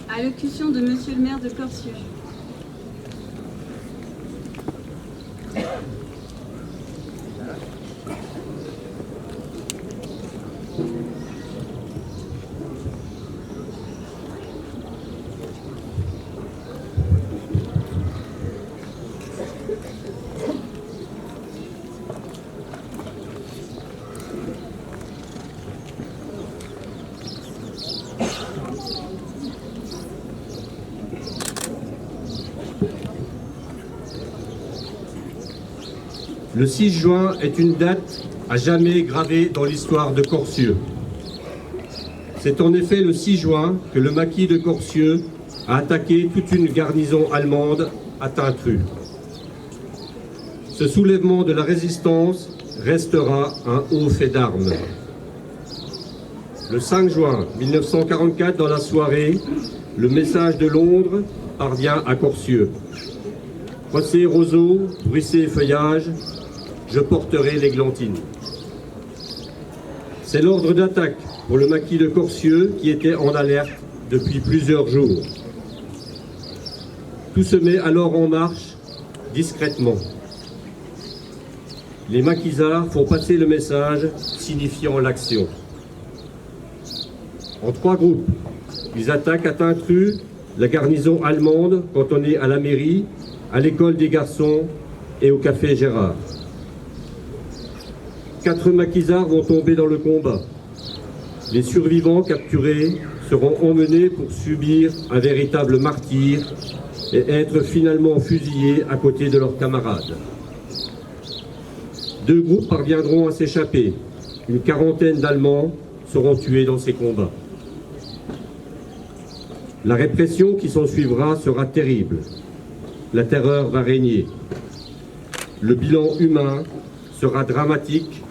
Allocution de Monsieur le maire de Corcieux. Le 6 juin est une date à jamais gravée dans l'histoire de Corcieux. C'est en effet le 6 juin que le maquis de Corcieux a attaqué toute une garnison allemande à Tintru. Ce soulèvement de la résistance restera un haut fait d'armes. Le 5 juin 1944, dans la soirée, le message de Londres parvient à Corcieux. Procès roseaux, bruissez feuillage, je porterai l'églantine. C'est l'ordre d'attaque pour le maquis de Corcieux qui était en alerte depuis plusieurs jours. Tout se met alors en marche, discrètement. Les maquisards font passer le message signifiant l'action. En 3 groupes, ils attaquent à Tintru la garnison allemande cantonnée à la mairie, à l'école des garçons et au café Gérard. 4 maquisards vont tomber dans le combat. Les survivants capturés seront emmenés pour subir un véritable martyre et être finalement fusillés à côté de leurs camarades. 2 groupes parviendront à s'échapper. Une quarantaine d'Allemands seront tués dans ces combats. La répression qui s'ensuivra sera terrible. La terreur va régner. Le bilan humain sera dramatique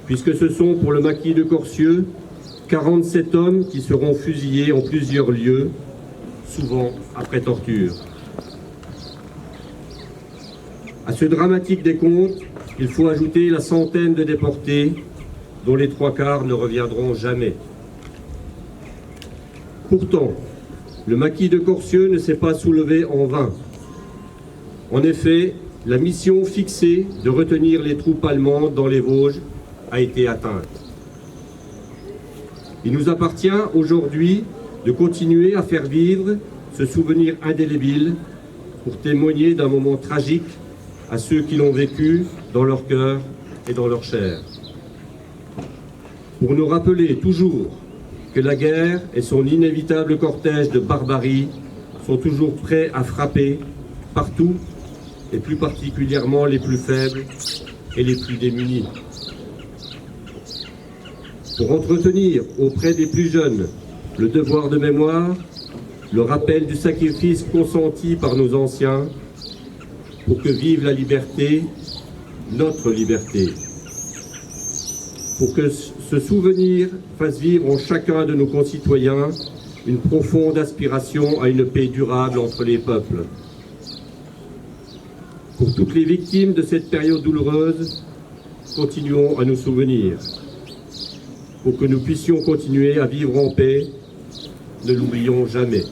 puisque ce sont pour le maquis de Corcieux 47 hommes qui seront fusillés en plusieurs lieux, souvent après torture. À ce dramatique décompte, il faut ajouter la centaine de déportés dont les 3/4 ne reviendront jamais. Pourtant, le maquis de Corcieux ne s'est pas soulevé en vain. En effet, la mission fixée de retenir les troupes allemandes dans les Vosges a été atteinte. Il nous appartient aujourd'hui de continuer à faire vivre ce souvenir indélébile pour témoigner d'un moment tragique à ceux qui l'ont vécu dans leur cœur et dans leur chair. Pour nous rappeler toujours que la guerre et son inévitable cortège de barbarie sont toujours prêts à frapper partout, et plus particulièrement les plus faibles et les plus démunis. Pour entretenir auprès des plus jeunes le devoir de mémoire, le rappel du sacrifice consenti par nos anciens, pour que vive la liberté, notre liberté. Pour que ce souvenir fasse vivre en chacun de nos concitoyens une profonde aspiration à une paix durable entre les peuples. Pour toutes les victimes de cette période douloureuse, continuons à nous souvenir. Pour que nous puissions continuer à vivre en paix, ne l'oublions jamais.